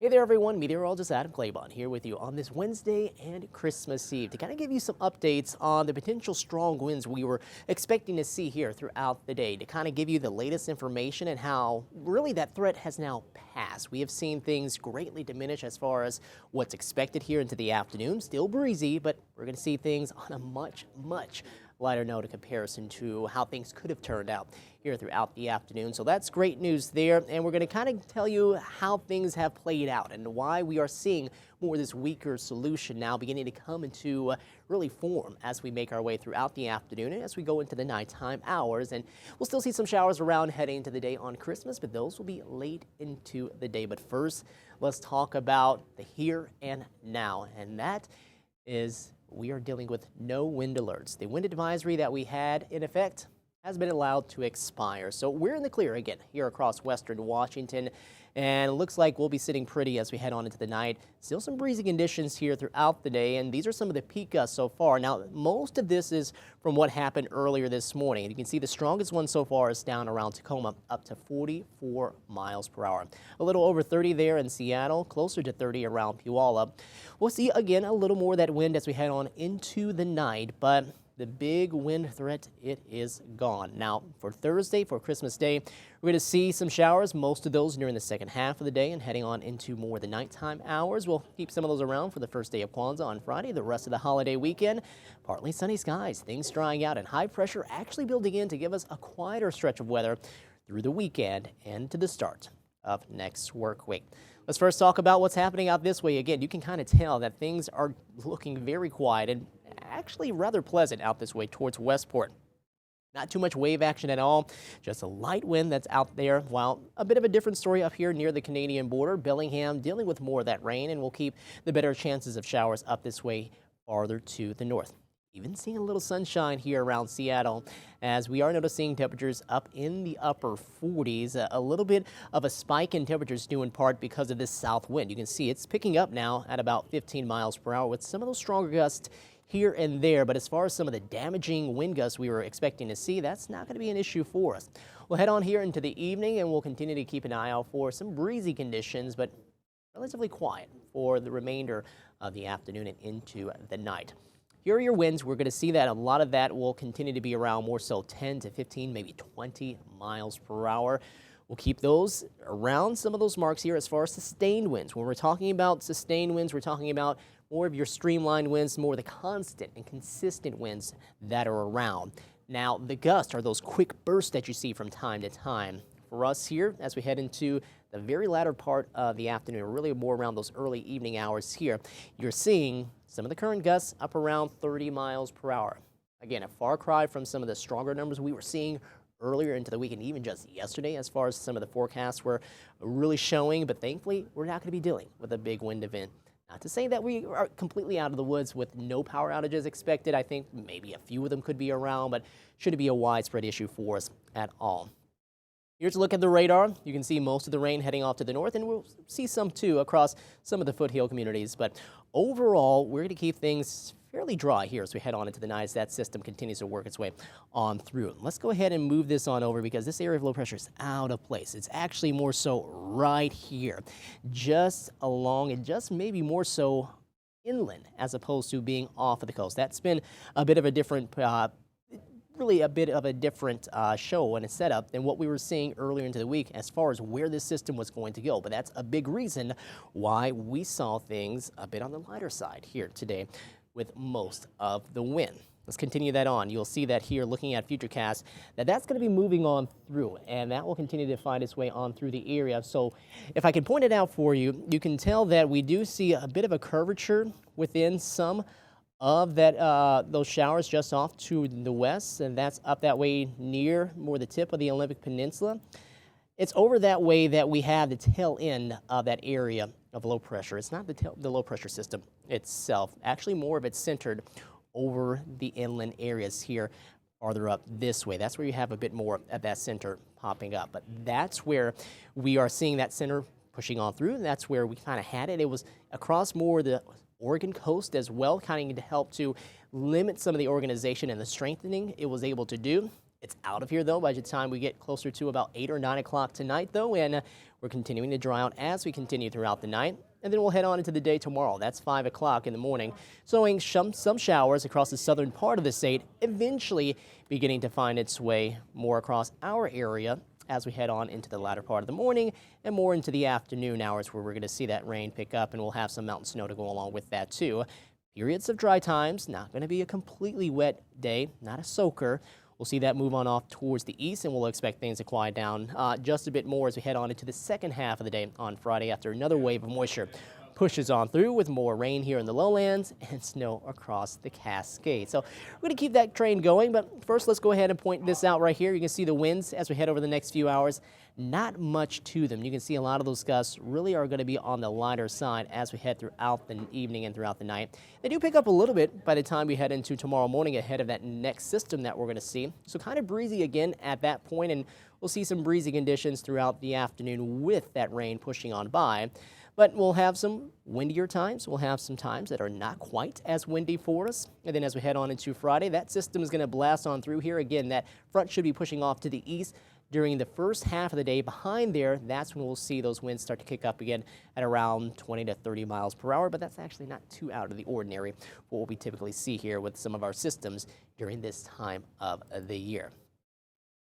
Hey there everyone, Meteorologist Adam Claibon here with you on this Wednesday and Christmas Eve to kind of give you some updates on the potential strong winds we were expecting to see here throughout the day, to kind of give you the latest information and how really that threat has now passed. We have seen things greatly diminish as far as what's expected here into the afternoon. Still breezy, but we're going to see things on a much lighter note in comparison to how things could have turned out here throughout the afternoon. So that's great news there, and we're going to kind of tell you how things have played out and why we are seeing more of this weaker solution now beginning to come into really form as we make our way throughout the afternoon and as we go into the nighttime hours. And we'll still see some showers around heading into the day on Christmas, but those will be late into the day. But first, let's talk about the here and now, and that is we are dealing with no wind alerts. The wind advisory that we had in effect has been allowed to expire. So we're in the clear again here across western Washington, and it looks like we'll be sitting pretty as we head on into the night. Still some breezy conditions here throughout the day, and these are some of the peak gusts so far. Now, most of this is from what happened earlier this morning. And you can see the strongest one so far is down around Tacoma, up to 44 miles per hour. A little over 30 there in Seattle, closer to 30 around Puyallup. We'll see again a little more of that wind as we head on into the night, but the big wind threat, it is gone. Now, for Thursday, for Christmas Day, we're going to see some showers, most of those during the second half of the day and heading on into more of the nighttime hours. We'll keep some of those around for the first day of Kwanzaa on Friday, the rest of the holiday weekend. Partly sunny skies, things drying out, and high pressure actually building in to give us a quieter stretch of weather through the weekend and to the start of next work week. Let's first talk about what's happening out this way. Again, you can kind of tell that things are looking very quiet and actually rather pleasant out this way towards Westport. Not too much wave action at all, just a light wind that's out there. While a bit of a different story up here near the Canadian border. Bellingham dealing with more of that rain, and we'll keep the better chances of showers up this way farther to the north. Even seeing a little sunshine here around Seattle as we are noticing temperatures up in the upper 40s. A little bit of a spike in temperatures due in part because of this south wind. You can see it's picking up now at about 15 miles per hour with some of those stronger gusts here and there. But as far as some of the damaging wind gusts we were expecting to see, that's not going to be an issue for us. We'll head on here into the evening and we'll continue to keep an eye out for some breezy conditions, but relatively quiet for the remainder of the afternoon and into the night. Here are your winds. We're going to see that a lot of that will continue to be around more so 10 to 15, maybe 20 miles per hour. We'll keep those around some of those marks here as far as sustained winds. When we're talking about sustained winds, we're talking about more of your streamlined winds, more of the constant and consistent winds that are around. Now, the gusts are those quick bursts that you see from time to time. For us here, as we head into the very latter part of the afternoon, really more around those early evening hours here, you're seeing some of the current gusts up around 30 miles per hour. Again, a far cry from some of the stronger numbers we were seeing earlier into the week and even just yesterday as far as some of the forecasts were really showing, but thankfully we're not going to be dealing with a big wind event. Not to say that we are completely out of the woods with no power outages expected. I think maybe a few of them could be around, but shouldn't be a widespread issue for us at all. Here's a look at the radar. You can see most of the rain heading off to the north, and we'll see some too across some of the foothill communities. But overall, we're going to keep things fairly dry here as we head on into the night as that system continues to work its way on through. Let's go ahead and move this on over because this area of low pressure is out of place. It's actually more so right here, just along and just maybe more so inland as opposed to being off of the coast. That's been a bit of a different really a bit of a different show and a setup than what we were seeing earlier into the week as far as where this system was going to go. But that's a big reason why we saw things a bit on the lighter side here today with most of the wind. Let's continue that on. You'll see that here looking at Futurecast that's going to be moving on through, and that will continue to find its way on through the area. So if I can point it out for you, you can tell that we do see a bit of a curvature within some of that those showers just off to the west, and that's up that way near more the tip of the Olympic Peninsula. It's over that way that we have the tail end of that area of low pressure. It's not the low pressure system itself. Actually, more of it's centered over the inland areas here farther up this way. That's where you have a bit more of that center popping up. But that's where we are seeing that center pushing on through, and that's where we kind of had it. It was across more the Oregon coast as well, kind of to help to limit some of the organization and the strengthening it was able to do. It's out of here, though, by the time we get closer to about 8 or 9 o'clock tonight, though, and we're continuing to dry out as we continue throughout the night. And then we'll head on into the day tomorrow. That's 5 o'clock in the morning, showing some showers across the southern part of the state, eventually beginning to find its way more across our area as we head on into the latter part of the morning and more into the afternoon hours, where we're going to see that rain pick up, and we'll have some mountain snow to go along with that, too. Periods of dry times, not going to be a completely wet day, not a soaker. We'll see that move on off towards the east, and we'll expect things to quiet down just a bit more as we head on into the second half of the day on Friday after another wave of moisture pushes on through with more rain here in the lowlands and snow across the Cascades. So we're going to keep that train going, but first let's go ahead and point this out right here. You can see the winds as we head over the next few hours. Not much to them. You can see a lot of those gusts really are going to be on the lighter side as we head throughout the evening and throughout the night. They do pick up a little bit by the time we head into tomorrow morning ahead of that next system that we're going to see. So kind of breezy again at that point, and we'll see some breezy conditions throughout the afternoon with that rain pushing on by. But we'll have some windier times. We'll have some times that are not quite as windy for us. And then as we head on into Friday, that system is going to blast on through here. Again, that front should be pushing off to the east during the first half of the day. Behind there, that's when we'll see those winds start to kick up again at around 20 to 30 miles per hour. But that's actually not too out of the ordinary for what we typically see here with some of our systems during this time of the year.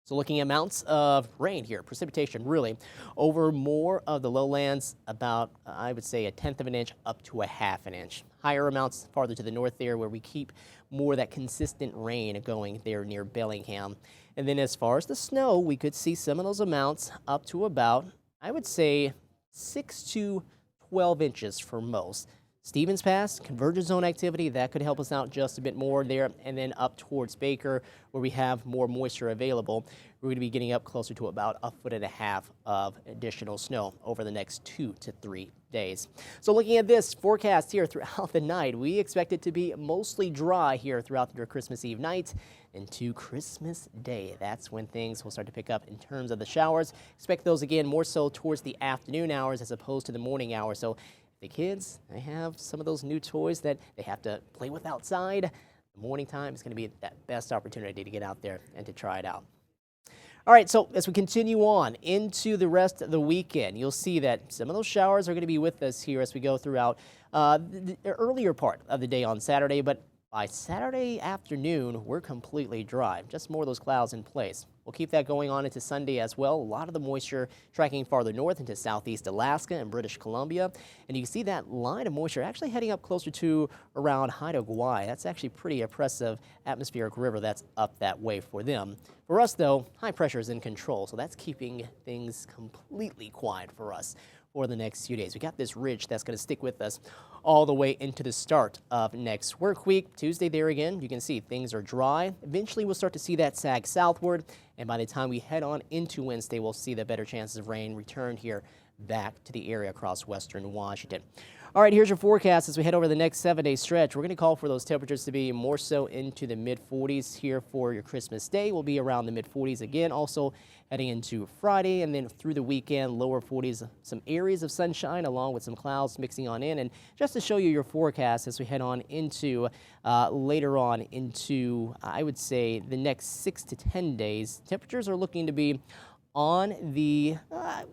So looking at amounts of rain here, precipitation really over more of the lowlands, about I would say 1/10 of an inch up to 1/2 an inch. Higher amounts farther to the north there, where we keep more of that consistent rain going there near Bellingham. And then as far as the snow, we could see some of those amounts up to about, I would say, 6 to 12 inches for most. Stevens Pass, convergence zone activity, that could help us out just a bit more there. And then up towards Baker, where we have more moisture available, we're going to be getting up closer to about 1.5 feet of additional snow over the next 2 to 3 days. So looking at this forecast here throughout the night, we expect it to be mostly dry here throughout your Christmas Eve night into Christmas Day. That's when things will start to pick up in terms of the showers. Expect those again more so towards the afternoon hours as opposed to the morning hours. So the kids, they have some of those new toys that they have to play with outside. The morning time is going to be that best opportunity to get out there and to try it out. All right, so as we continue on into the rest of the weekend, you'll see that some of those showers are going to be with us here as we go throughout the earlier part of the day on Saturday. But by Saturday afternoon, we're completely dry, just more of those clouds in place. We'll keep that going on into Sunday as well. A lot of the moisture tracking farther north into southeast Alaska and British Columbia. And you can see that line of moisture actually heading up closer to around Haida Gwaii. That's actually pretty oppressive atmospheric river that's up that way for them. For us, though, high pressure is in control, so that's keeping things completely quiet for us for the next few days. We got this ridge that's going to stick with us all the way into the start of next work week. Tuesday there again, you can see things are dry. Eventually we'll start to see that sag southward, and by the time we head on into Wednesday, we'll see the better chances of rain return here back to the area across western Washington. All right, here's your forecast as we head over the next 7-day stretch. We're going to call for those temperatures to be more so into the mid-40s here for your Christmas Day. We'll be around the mid-40s again, also heading into Friday, and then through the weekend, lower 40s, some areas of sunshine along with some clouds mixing on in. And just to show you your forecast as we head on into later on into, I would say, the next 6 to 10 days, temperatures are looking to be on the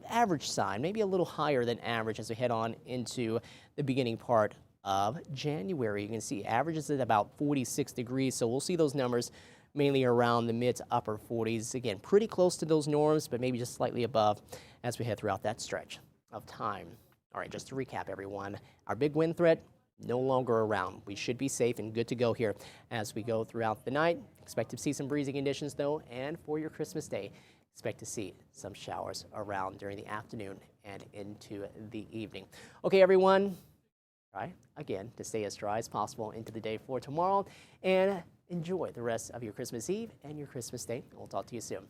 average side, maybe a little higher than average as we head on into the beginning part of January. You can see averages at about 46 degrees, so we'll see those numbers mainly around the mid to upper 40s. Again, pretty close to those norms, but maybe just slightly above as we head throughout that stretch of time. All right, just to recap, everyone, our big wind threat no longer around. We should be safe and good to go here as we go throughout the night. Expect to see some breezy conditions, though, and for your Christmas Day, expect to see some showers around during the afternoon and into the evening. Okay, everyone, try again to stay as dry as possible into the day for tomorrow, and enjoy the rest of your Christmas Eve and your Christmas Day. We'll talk to you soon.